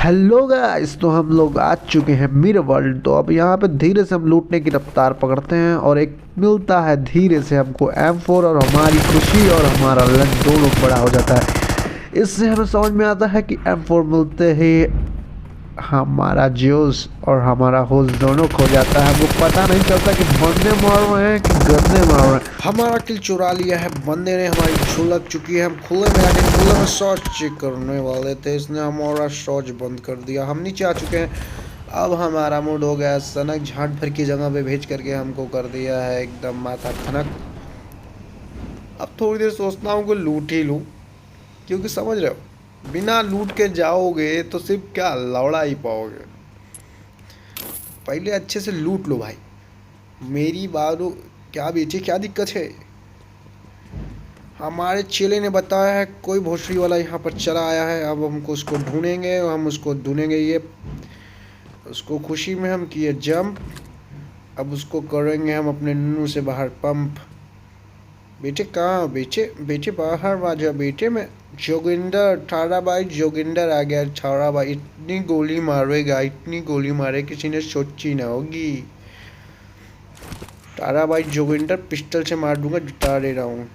Hello guys, तो हम लोग आ चुके हैं मिरर वर्ल्ड। तो अब यहाँ पे धीरे से हम लूटने की रफ्तार पकड़ते हैं और एक मिलता है धीरे से हमको M4 और हमारी खुशी और हमारा लंच दोनों बड़ा हो जाता है। इससे हमें समझ में आता है कि M4 मिलते ही हमारा जोश और हमारा होश दोनों खो जाता है। हमको पता नहीं चलता कि बंदे मार रहे हैं कि गंदे मार रहे हैं। हमारा किल चुरा लिया है बंदे ने, हमारी छुलक चुकी है। हम खुले में आके खुले में शॉट चेक करने वाले थे, इसने हमारा शॉट बंद कर दिया। हम नीचे आ चुके हैं। अब हमारा मूड हो गया सनक, झाट भर की जगह पे भेज करके हमको कर दिया है एकदम माथा खनक। अब थोड़ी देर सोचता हूँ कि लूट ही लूँ, क्योंकि समझ रहे हो बिना लूट के जाओगे तो सिर्फ क्या लौड़ा ही पाओगे। पहले अच्छे से लूट लो भाई। मेरी बारू क्या बेचे, क्या दिक्कत है। हमारे चेले ने बताया है कोई भोसड़ी वाला यहाँ पर चला आया है। अब हमको उसको ढूंढेंगे, हम उसको ढूंढेंगे। ये उसको खुशी में हम किए जंप। अब उसको करेंगे हम अपने नन्नू से बाहर पंप। बेटे कहाँ, बेटे बेटे बाहर आ जा बेटे। मैं जोगिंदर, ठाड़ा भाई जोगिंदर आ गया। ठाड़ा भाई इतनी गोली मारेगा, इतनी गोली मारे किसी ने सोची ना होगी। ठाड़ा भाई जोगिंदर पिस्टल से मार दूंगा, जिता दे रहा हूँ।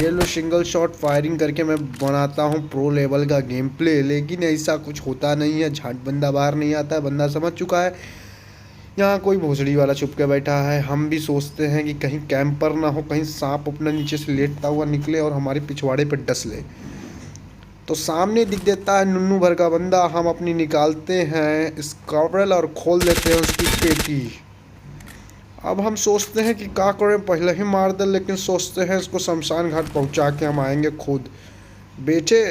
ये लो सिंगल शॉट फायरिंग करके मैं बनाता हूँ प्रो लेवल का गेम प्ले, लेकिन ऐसा कुछ होता नहीं है। झाट बंदा बाहर नहीं आता है, बंदा समझ चुका है यहाँ कोई भोसड़ी वाला छुप के बैठा है। हम भी सोचते हैं कि कहीं कैंपर ना हो, कहीं सांप अपना नीचे से लेटता हुआ निकले और हमारे पिछवाड़े पर डस ले। तो सामने दिख देता है नुन्नू भर का बंदा। हम अपनी निकालते हैं स्कॉर्बल और खोल देते हैं उसकी पेटी। अब हम सोचते हैं कि क्या करें, पहले ही मार दे, लेकिन सोचते हैं इसको शमशान घाट पहुंचा के हम आएंगे खुद। बेटे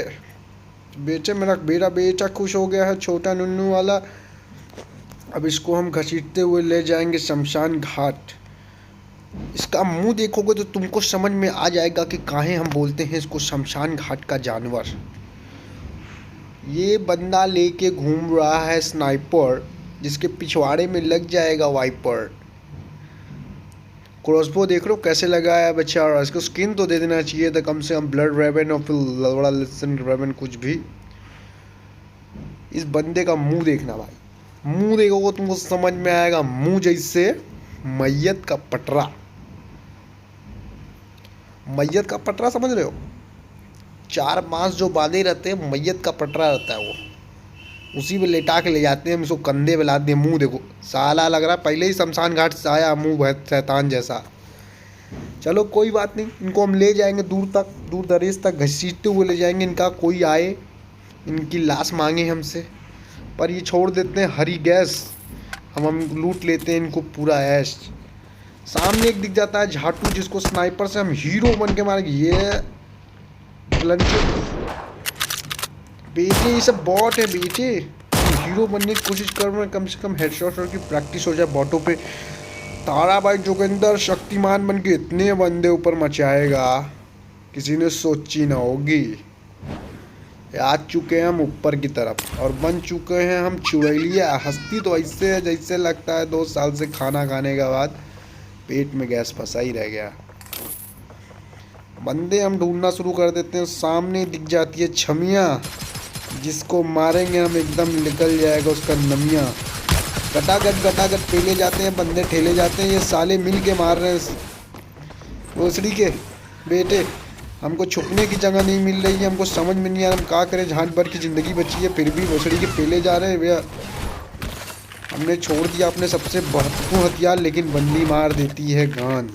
बेटे मेरा बेटा खुश हो गया है, छोटा नुन्नू वाला। अब इसको हम घसीटते हुए ले जाएंगे शमशान घाट। इसका मुंह देखोगे तो तुमको समझ में आ जाएगा कि काहे हम बोलते हैं इसको शमशान घाट का जानवर। ये बंदा लेके घूम रहा है स्नाइपर, जिसके पिछवाड़े में लग जाएगा वाइपर। क्रॉसबो देख लो कैसे लगाया है बेचारा। इसको स्किन तो दे देना चाहिए था कम से कम, ब्लड रेवन और फिर लवड़ा लिसन रेवन कुछ भी। इस बंदे का मुंह देखना भाई, मुंह देखोगे तुमको समझ में आएगा, मुंह जैसे मैयत का पटरा। मैयत का पटरा समझ रहे हो, चार बांस जो बांधे रहते हैं, मैयत का पटरा रहता है वो। उसी में लेटा के ले जाते हैं हम इसको, कंधे पे लाते हैं। मुंह देखो साला लग रहा है पहले ही शमशान घाट से आया, मुंह बहुत शैतान जैसा। चलो कोई बात नहीं, इनको हम ले जाएंगे दूर तक, दूर दरेज तक घसीटते हुए ले जाएंगे। इनका कोई आए, इनकी लाश मांगे हमसे, पर ये छोड़ देते हैं हरी गैस। हम लूट लेते हैं इनको पूरा ऐश। सामने एक दिख जाता है झाटू, जिसको स्नाइपर से हम हीरो बन के मारेंगे। ये बेटे ये सब बॉट है बेटे, हीरो बनने की कोशिश कर रहे हैं। कम से कम हेडशॉट की प्रैक्टिस हो जाए बॉटों पे। तारा भाई जोगिंदर शक्तिमान बन के इतने बंदे ऊपर मचाएगा किसी ने सोची ना होगी। आ चुके हैं हम ऊपर की तरफ और बन चुके हैं हम चुड़ैलिया। हस्ती तो ऐसे है जैसे लगता है 2 साल से खाना खाने के बाद पेट में गैस फंसा ही रह गया। बंदे हम ढूंढना शुरू कर देते हैं। सामने दिख जाती है छमिया, जिसको मारेंगे हम एकदम निकल जाएगा उसका नमिया। गटागट ठेले जाते हैं बंदे, ठेले जाते हैं। ये साले मिल के मार रहे हैं भोसड़ी के बेटे। हमको छुपने की जगह नहीं मिल रही है, हमको समझ में नहीं आ रहा हम क्या करें। झाट भर की ज़िंदगी बची है फिर भी भोसड़ी के पेले जा रहे हैं भैया। हमने छोड़ दिया अपने सबसे महत्वपूर्ण हथियार, लेकिन बंदी मार देती है गान।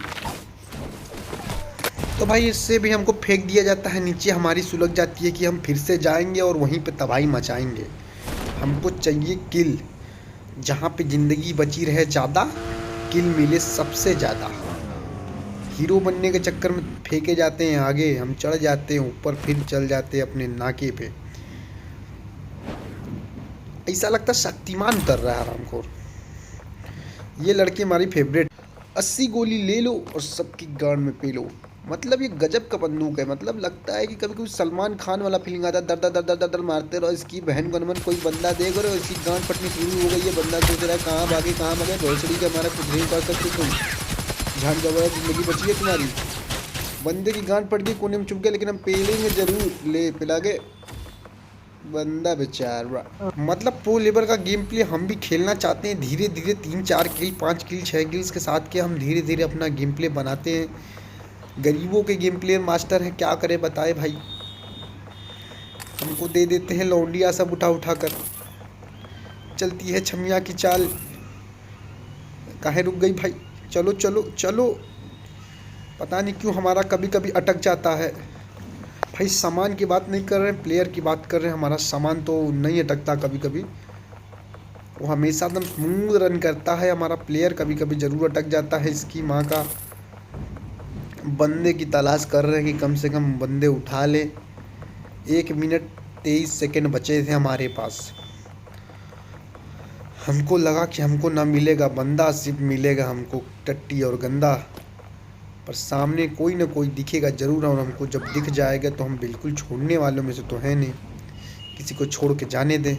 तो भाई इससे भी हमको फेंक दिया जाता है नीचे। हमारी सुलग जाती है कि हम फिर से जाएंगे और वहीं पे तबाही मचाएंगे। हमको चाहिए किल, जहाँ पे ज़िंदगी बची रहे ज़्यादा, किल मिले सबसे ज़्यादा। हीरो बनने के चक्कर में फेंके जाते हैं आगे, हम चढ़ जाते हैं ऊपर, फिर चल जाते हैं अपने नाके पे। ऐसा लगता शक्तिमान उतर रहा है हमको। ये लड़की हमारी फेवरेट। 80 गोली ले लो और सबकी गांड में पी लो। मतलब ये गजब का बंदूक है। मतलब लगता है कि कभी कभी सलमान खान वाला फीलिंग आता है। दर दर दर दर दर मारते रहो। इसकी बहन गनमन कोई बंदा देख रहे हो, इसकी गांड फटनी शुरू हो गई है। बंदा सोच रहा है कहाँ भागे भोसड़ी के हमारा कुछ नहीं कर सकते तुम। झाड़ गवा जिंदगी बची है तुम्हारी। बंदे की गांड फट गई, कोने में चुप गया, लेकिन हम पेलेंगे जरूर। ले पिला के बंदा बेचारा, मतलब प्रो लेवल का गेम प्ले हम भी खेलना चाहते हैं धीरे धीरे। 3-4 किल, 5 किल, 6 किल्स के साथ के हम धीरे धीरे अपना गेम प्ले बनाते हैं। गरीबों के गेम प्ले मास्टर हैं, क्या करें बताए भाई। हमको दे देते हैं लौंडिया सब उठा उठा कर। चलती है छमिया की चाल। काहे रुक गई भाई, चलो चलो चलो। पता नहीं क्यों हमारा कभी कभी अटक जाता है भाई। सामान की बात नहीं कर रहे हैं, प्लेयर की बात कर रहे हैं। हमारा सामान तो नहीं अटकता कभी कभी, वो हमेशा एकदम स्मूथ रन करता है। हमारा प्लेयर कभी कभी ज़रूर अटक जाता है। इसकी माँ का बंदे की तलाश कर रहे हैं कि कम से कम बंदे उठा ले। 1 मिनट 23 सेकेंड बचे थे हमारे पास। हमको लगा कि हमको ना मिलेगा बंदा, सिर्फ मिलेगा हमको टट्टी और गंदा। पर सामने कोई ना कोई दिखेगा ज़रूर, और हमको जब दिख जाएगा तो हम बिल्कुल छोड़ने वालों में से तो है नहीं, किसी को छोड़ के जाने दें।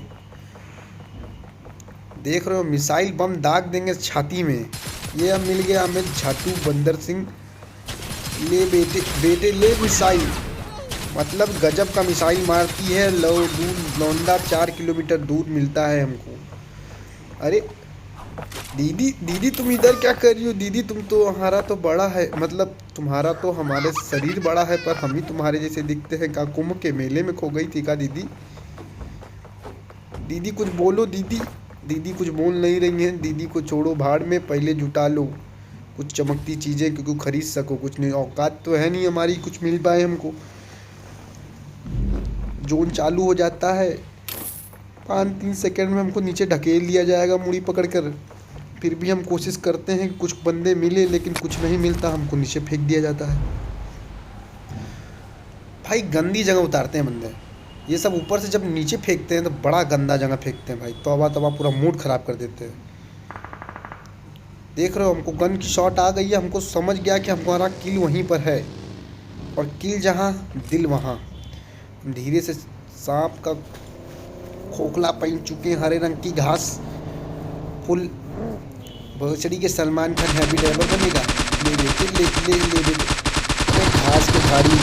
देख रहे हो मिसाइल बम दाग देंगे छाती में। ये अब मिल गया हमें झाटू बंदर सिंह। ले बेटे बेटे ले मिसाइल, मतलब गजब का मिसाइल मारती है। लो दूर लौंडा 4 किलोमीटर दूर मिलता है हमको। अरे दीदी दीदी तुम इधर क्या कर रही हो दीदी? तुम तो हमारा तो बड़ा है, मतलब तुम्हारा तो हमारे शरीर बड़ा है, पर हम ही तुम्हारे जैसे दिखते हैं। का कुंभ के मेले में खो गई थी का दीदी? दीदी कुछ बोलो दीदी। दीदी कुछ बोल नहीं रही हैं। दीदी को छोड़ो भाड़ में, पहले जुटा लो कुछ चमकती चीज़ें क्योंकि खरीद सको। कुछ नहीं, औकात तो है नहीं हमारी कुछ मिल पाए हमको। जोन चालू हो जाता है, 5-3 सेकंड में हमको नीचे ढकेल दिया जाएगा मुड़ी पकड़ कर। फिर भी हम कोशिश करते हैं कि कुछ बंदे मिले, लेकिन कुछ नहीं मिलता, हमको नीचे फेंक दिया जाता है। भाई गंदी जगह उतारते हैं बंदे ये सब। ऊपर से जब नीचे फेंकते हैं तो बड़ा गंदा जगह फेंकते हैं भाई। तौबा तौबा, पूरा मूड ख़राब कर देते हैं। देख रहे हो हमको गन की शॉट आ गई है। हमको समझ गया कि हमारा किल वहीं पर है, और किल जहाँ दिल वहाँ। धीरे से सांप का खोखला पहन चुके हैं, हरे रंग की घास, फुल भोसड़ी के सलमान खान हैवी ड्राइवर बनेगा। ले बेटे ले ले ले बेटे घास के झाड़ी।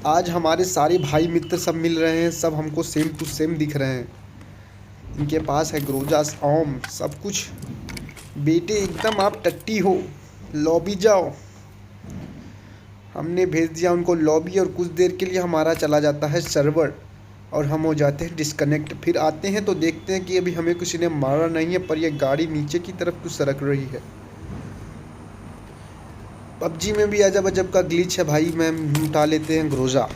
आज हमारे सारे भाई मित्र सब मिल रहे हैं, सब हमको सेम टू सेम दिख रहे हैं। इनके पास है ग्रोजास ओम सब कुछ। बेटे एकदम आप टट्टी हो, लॉबी जाओ। हमने भेज दिया उनको लॉबी, और कुछ देर के लिए हमारा चला जाता है सर्वर, और हम हो जाते हैं डिस्कनेक्ट। फिर आते हैं तो देखते हैं कि अभी हमें किसी ने मारा नहीं है, पर यह गाड़ी नीचे की तरफ कुछ सरक रही है। पबजी में भी अजब अजब का ग्लिच है भाई। मैं उठा लेते हैं ग्रोजा।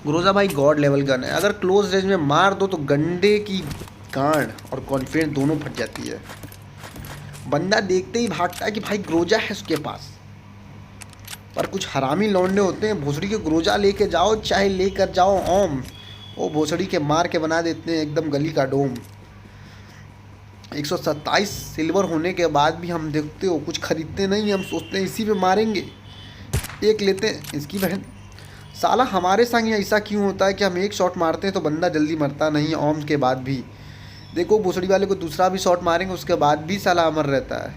ग्रोजा भाई गॉड लेवल गन है। अगर क्लोज रेंज में मार दो तो गंडे की गांड और कॉन्फिडेंस दोनों फट जाती है। बंदा देखते ही भागता है कि भाई ग्रोजा है उसके पास। पर कुछ हरामी लौंडे होते हैं, भोसड़ी के ग्रोजा लेके जाओ चाहे लेकर जाओ ओम, वो भोसड़ी के मार के बना देते हैं एकदम गली का डोम। 127 सिल्वर होने के बाद भी हम देखते हो कुछ खरीदते नहीं। हम सोचते हैं इसी पे मारेंगे, एक लेते हैं इसकी बहन। साला हमारे संग ही ऐसा क्यों होता है कि हम एक शॉट मारते हैं तो बंदा जल्दी मरता नहीं ओम के बाद भी। देखो भोसड़ी वाले को दूसरा भी शॉट मारेंगे उसके बाद भी साला अमर रहता है।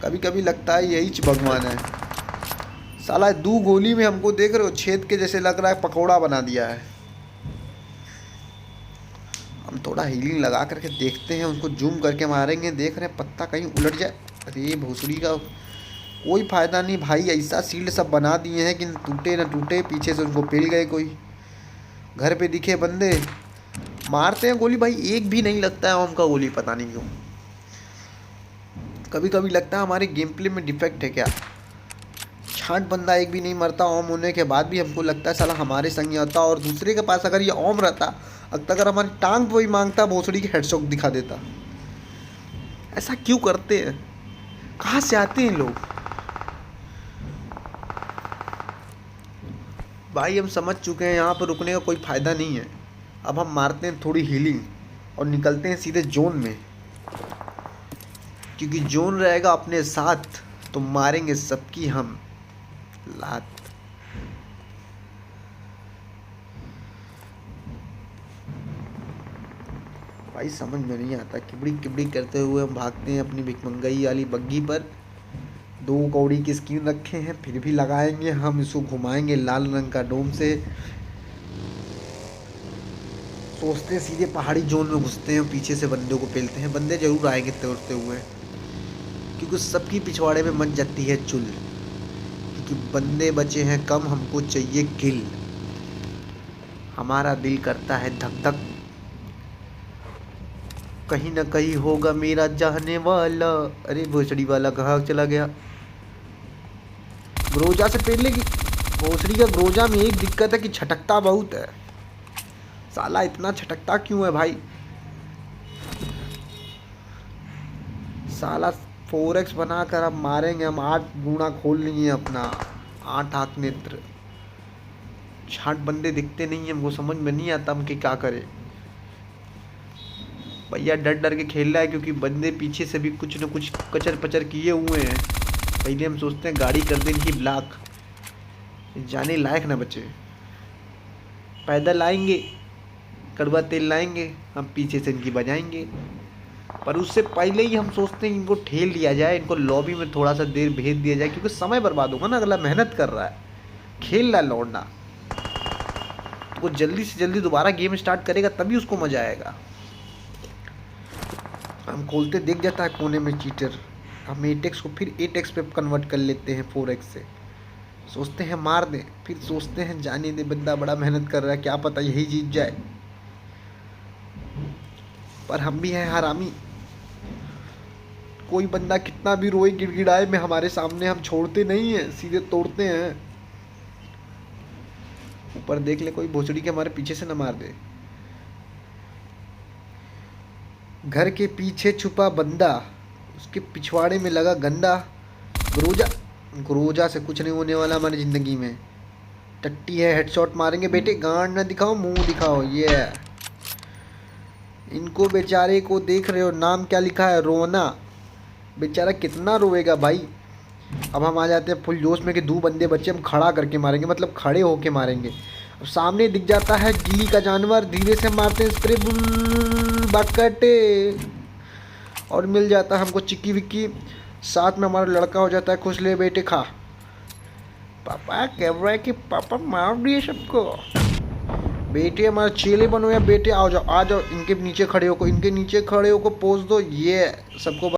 कभी कभी लगता है यही भगवान है। साला 2 गोली में हमको देख रहे हो छेद के जैसे लग रहा है पकौड़ा बना दिया है। हम थोड़ा हीलिंग लगा करके देखते हैं, उनको जूम करके मारेंगे। देख रहे हैं पत्ता कहीं उलट जाए। अरे भोसड़ी का कोई फ़ायदा नहीं भाई। ऐसा शील्ड सब बना दिए हैं कि टूटे ना टूटे, पीछे से उनको पेल गए। कोई घर पे दिखे बंदे मारते हैं गोली भाई, एक भी नहीं लगता है ओम का गोली, पता नहीं क्यों। कभी कभी लगता है हमारे गेम प्ले में डिफेक्ट है क्या। 60 बंदा एक भी नहीं मरता ओम होने के बाद भी। हमको लगता है साला हमारे संग ही होता, और दूसरे के पास अगर ये ओम रहता, अगर हमारी टांग वही मांगता, भोसड़ी की हेडशॉट दिखा देता। ऐसा क्यों करते हैं, कहाँ से आते हैं लोग भाई। हम समझ चुके हैं यहाँ पर रुकने का कोई फ़ायदा नहीं है। अब हम मारते हैं थोड़ी हीलिंग और निकलते हैं सीधे जोन में, क्योंकि जोन रहेगा अपने साथ तो मारेंगे सबकी हम लात। भाई समझ में नहीं आता, किबड़ी किबड़ी करते हुए हम भागते हैं अपनी भिकमंगई वाली बग्गी पर। 2 कौड़ी की स्किन रखे हैं, फिर भी लगाएंगे हम इसको, घुमाएंगे लाल रंग का डोम से। सोचते हैं सीधे पहाड़ी जोन में घुसते हैं और पीछे से बंदों को पेलते हैं। बंदे जरूर आएंगे तोड़ते हुए, क्योंकि सबकी पिछवाड़े में मच जाती है चुल, क्योंकि बंदे बचे हैं कम, हमको चाहिए किल। हमारा दिल करता है धक धक, कहीं ना कहीं होगा मेरा चाहने वाला। अरे भोसड़ी वाला कहाँ चला गया? ग्रोजा से पेल लेगी। भोसड़ी का ग्रोजा में एक दिक्कत है कि छटकता बहुत है। साला इतना छटकता क्यों है भाई? साला 4x बनाकर अब मारेंगे हम। 8 गुना खोल लिए अपना, 8 आंख नेत्र। 60 बंदे दिखते नहीं है, हमको समझ में नहीं आता हम कि क्या करें। भैया डर डर के खेल रहा है, क्योंकि बंदे पीछे से भी कुछ न कुछ कचर पचर किए हुए हैं। पहले हम सोचते हैं गाड़ी कर दें इनकी ब्लॉक, जाने लायक न बचे। पैदल आएंगे, कड़वा तेल लाएंगे, हम पीछे से इनकी बजाएंगे। पर उससे पहले ही हम सोचते हैं इनको ठेल लिया जाए, इनको लॉबी में थोड़ा सा देर भेज दिया जाए, क्योंकि समय बर्बाद होगा ना। अगला मेहनत कर रहा है, खेल रहा है लौंडा, तो वो जल्दी से जल्दी दोबारा गेम स्टार्ट करेगा तभी उसको मजा आएगा। हम खोलते दिख जाता है कोने में चीटर। हम 8x को फिर 8x पे कन्वर्ट कर लेते हैं 4x से। सोचते हैं मार दें, फिर सोचते हैं जाने दे, बंदा बड़ा मेहनत कर रहा है, क्या पता यही जीत जाए। पर हम भी हैं हरामी, कोई बंदा कितना भी रोए गिड़गिड़ाए में हमारे सामने हम छोड़ते नहीं हैं, सीधे तोड़ते हैं। ऊपर देख ले कोई भोसड़ी के हमारे पीछे से न मार दे। घर के पीछे छुपा बंदा, उसके पिछवाड़े में लगा गंदा। ग्रोजा से कुछ नहीं होने वाला हमारी ज़िंदगी में। टट्टी है, हेडशॉट मारेंगे बेटे। गांड न दिखाओ, मुंह दिखाओ। ये इनको बेचारे को देख रहे हो, नाम क्या लिखा है? रोना। बेचारा कितना रोएगा भाई। अब हम आ जाते हैं फुल जोश में कि 2 बंदे बच्चे, हम खड़ा करके मारेंगे, मतलब खड़े होके मारेंगे। अब सामने दिख जाता है गिली का जानवर, धीरे से मारते हैं स्प्रे बकटे, और मिल जाता है हमको चिक्की विक्की। साथ में हमारा लड़का हो जाता है खुश। ले बेटे खा। पापा कह रहा है कि पापा मार दिए सबको। बेटे हमारे चेले बनो या बेटे, आ जाओ आ जाओ, इनके नीचे खड़े होको, इनके नीचे खड़े होको पोज दो। ये सबको